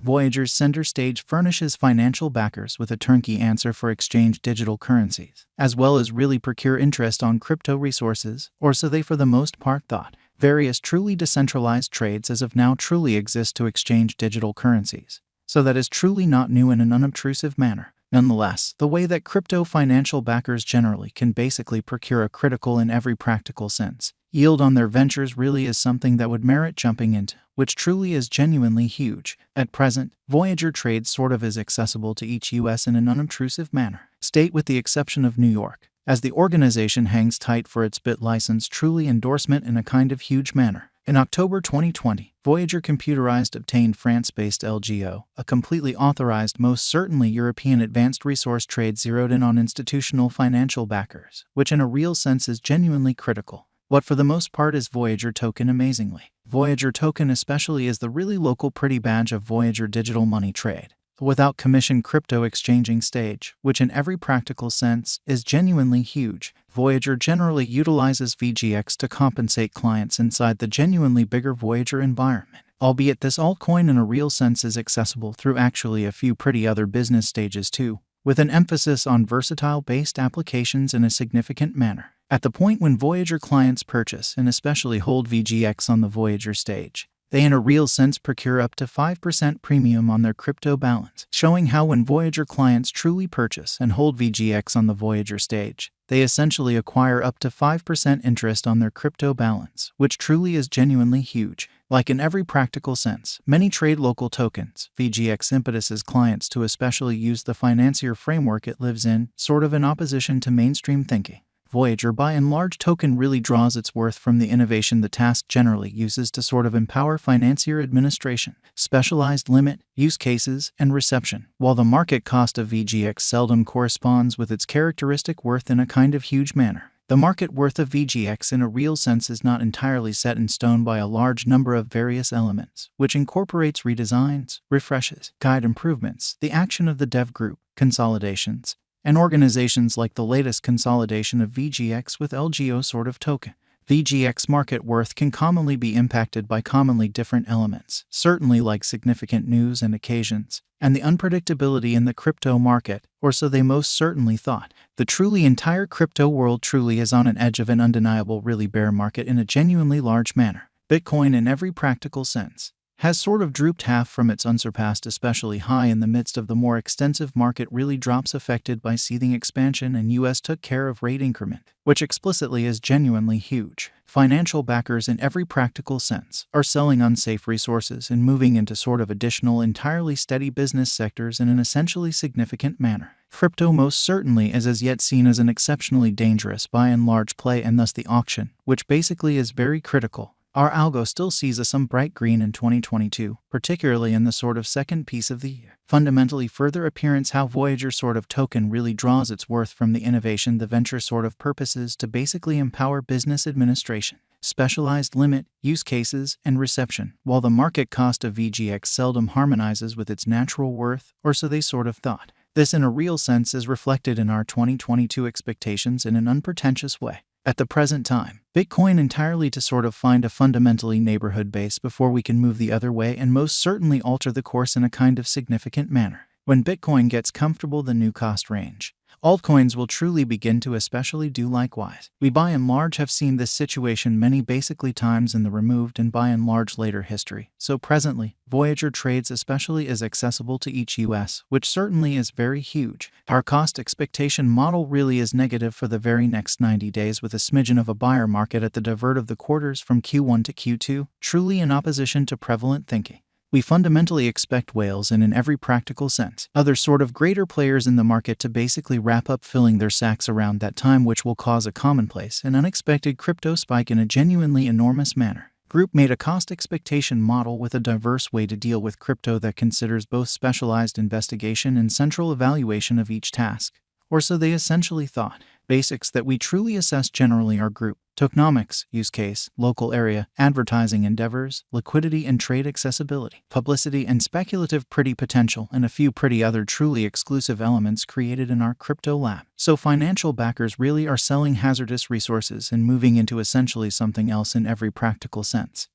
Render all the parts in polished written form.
Voyager's center stage furnishes financial backers with a turnkey answer for exchange digital currencies, as well as really procure interest on crypto resources, or so they for the most part thought. Various truly decentralized trades as of now truly exist to exchange digital currencies. So that is truly not new in an unobtrusive manner. Nonetheless, the way that crypto financial backers generally can basically procure a critical in every practical sense yield on their ventures really is something that would merit jumping into, which truly is genuinely huge. At present, Voyager trades sort of is accessible to each US in an unobtrusive manner, state with the exception of New York, as the organization hangs tight for its BIT license truly endorsement in a kind of huge manner. In October 2020, Voyager Computerized obtained France-based LGO, a completely authorized, most certainly European advanced resource trade zeroed in on institutional financial backers, which in a real sense is genuinely critical. What for the most part is Voyager token amazingly. Voyager token especially is the really local pretty badge of Voyager digital money trade, without commission crypto exchanging stage, which in every practical sense is genuinely huge. Voyager generally utilizes VGX to compensate clients inside the genuinely bigger Voyager environment, albeit this altcoin in a real sense is accessible through actually a few pretty other business stages too, with an emphasis on versatile-based applications in a significant manner. At the point when Voyager clients purchase and especially hold VGX on the Voyager stage, they in a real sense procure up to 5% premium on their crypto balance, showing how when Voyager clients truly purchase and hold VGX on the Voyager stage, they essentially acquire up to 5% interest on their crypto balance, which truly is genuinely huge. Like in every practical sense, many trade local tokens. VGX impetuses clients to especially use the financier framework it lives in, sort of in opposition to mainstream thinking. Voyager by and large token really draws its worth from the innovation the task generally uses to sort of empower financier administration, specialized limit, use cases, and reception, while the market cost of VGX seldom corresponds with its characteristic worth in a kind of huge manner. The market worth of VGX in a real sense is not entirely set in stone by a large number of various elements, which incorporates redesigns, refreshes, guide improvements, the action of the dev group, consolidations, and organizations like the latest consolidation of VGX with LGO sort of token. VGX market worth can commonly be impacted by commonly different elements, certainly like significant news and occasions, and the unpredictability in the crypto market, or so they most certainly thought. The truly entire crypto world truly is on an edge of an undeniable really bear market in a genuinely large manner. Bitcoin in every practical sense has sort of drooped half from its unsurpassed especially high in the midst of the more extensive market really drops affected by seething expansion and US took care of rate increment, which explicitly is genuinely huge. Financial backers in every practical sense are selling unsafe resources and moving into sort of additional entirely steady business sectors in an essentially significant manner. Crypto most certainly is as yet seen as an exceptionally dangerous by and large play and thus the auction, which basically is very critical. Our algo still sees some bright green in 2022, particularly in the sort of second piece of the year. Fundamentally further appearance how Voyager sort of token really draws its worth from the innovation the venture sort of purposes to basically empower business administration, specialized limit, use cases, and reception, while the market cost of VGX seldom harmonizes with its natural worth, or so they sort of thought. This in a real sense is reflected in our 2022 expectations in an unpretentious way. At the present time, Bitcoin entirely to sort of find a fundamentally neighborhood base before we can move the other way and most certainly alter the course in a kind of significant manner. When Bitcoin gets comfortable the new cost range, altcoins will truly begin to especially do likewise. We by and large have seen this situation many basically times in the removed and by and large later history, so presently, Voyager trades especially is accessible to each US, which certainly is very huge. Our cost expectation model really is negative for the very next 90 days with a smidgen of a buyer market at the divert of the quarters from Q1 to Q2, truly in opposition to prevalent thinking. We fundamentally expect whales and in every practical sense, other sort of greater players in the market to basically wrap up filling their sacks around that time, which will cause a commonplace and unexpected crypto spike in a genuinely enormous manner. Group made a cost expectation model with a diverse way to deal with crypto that considers both specialized investigation and central evaluation of each task, or so they essentially thought. Basics that we truly assess generally are group, tokenomics, use case, local area, advertising endeavors, liquidity and trade accessibility, publicity and speculative pretty potential, and a few pretty other truly exclusive elements created in our crypto lab. So financial backers really are selling hazardous resources and moving into essentially something else in every practical sense.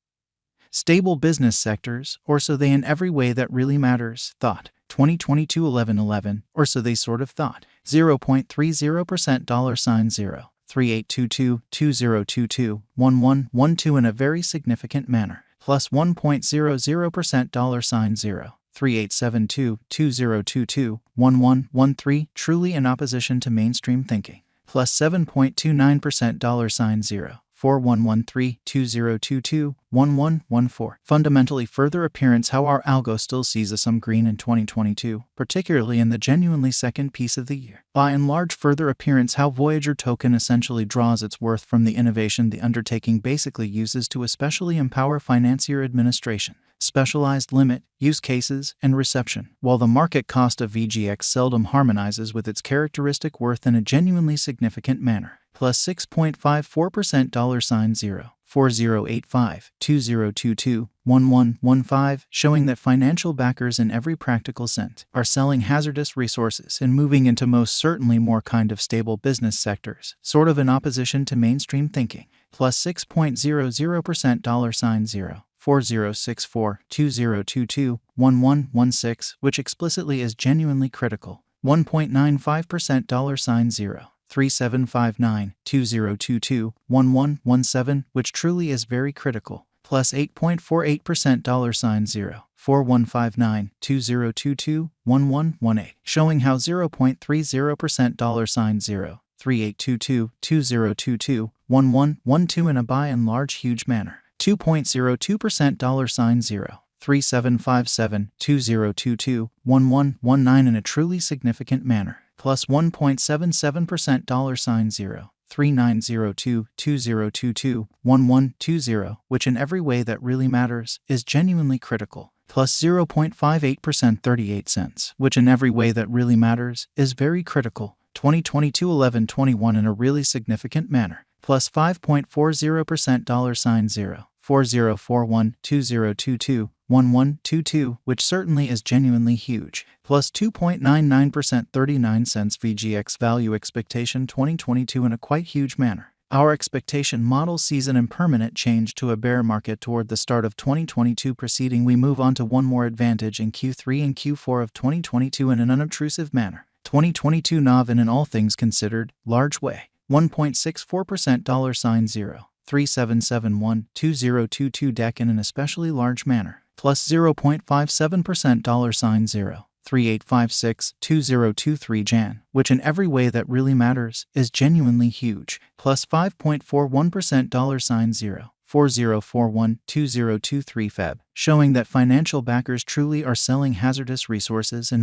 Stable business sectors, or so they in every way that really matters, thought. 2022 1111, or so they sort of thought. 0.30% $0. 3822 2022 1112 in a very significant manner. Plus 1.00% $0. 3872 2022 1113 truly in opposition to mainstream thinking. Plus 7.29% $0. 4113 2022 1114 fundamentally further appearance how our algo still sees us some green in 2022, particularly in the genuinely second piece of the year. By and large further appearance how Voyager token essentially draws its worth from the innovation the undertaking basically uses to especially empower financier administration, specialized limit, use cases, and reception, while the market cost of VGX seldom harmonizes with its characteristic worth in a genuinely significant manner. Plus 6.54% $0. 4085 2022 1115 showing that financial backers in every practical sense are selling hazardous resources and moving into most certainly more kind of stable business sectors, sort of in opposition to mainstream thinking. Plus 6.00% $0. 4064 2022 1116 which explicitly is genuinely critical. 1.95% $0. 3759 2022 1117 which truly is very critical. Plus 8.48% $0. 4159 2022 1118 showing how 0.30% $0. 3822 2022 1112 in a by and large huge manner. 2.02% $0. 3757 2022 1119 in a truly significant manner. Plus 1.77% $0. 3902 2022 1120 which in every way that really matters is genuinely critical. Plus 0.58% 38 cents, which in every way that really matters is very critical. 2022 1121 in a really significant manner. Plus 5.40% $0. 4041 2022 1122 which certainly is genuinely huge. Plus 2.99% 39 cents VGX value expectation 2022 in a quite huge manner. Our expectation model sees an impermanent change to a bear market toward the start of 2022 proceeding we move on to one more advantage in Q3 and Q4 of 2022 in an unobtrusive manner. 2022 NAV in all things considered, large way. 1.64% $0. 3771 2022 DEC in an especially large manner. Plus 0.57% $0. 3856 2023 Jan, which in every way that really matters is genuinely huge. Plus 5.41% $0. 4041 2023 Feb, showing that financial backers truly are selling hazardous resources and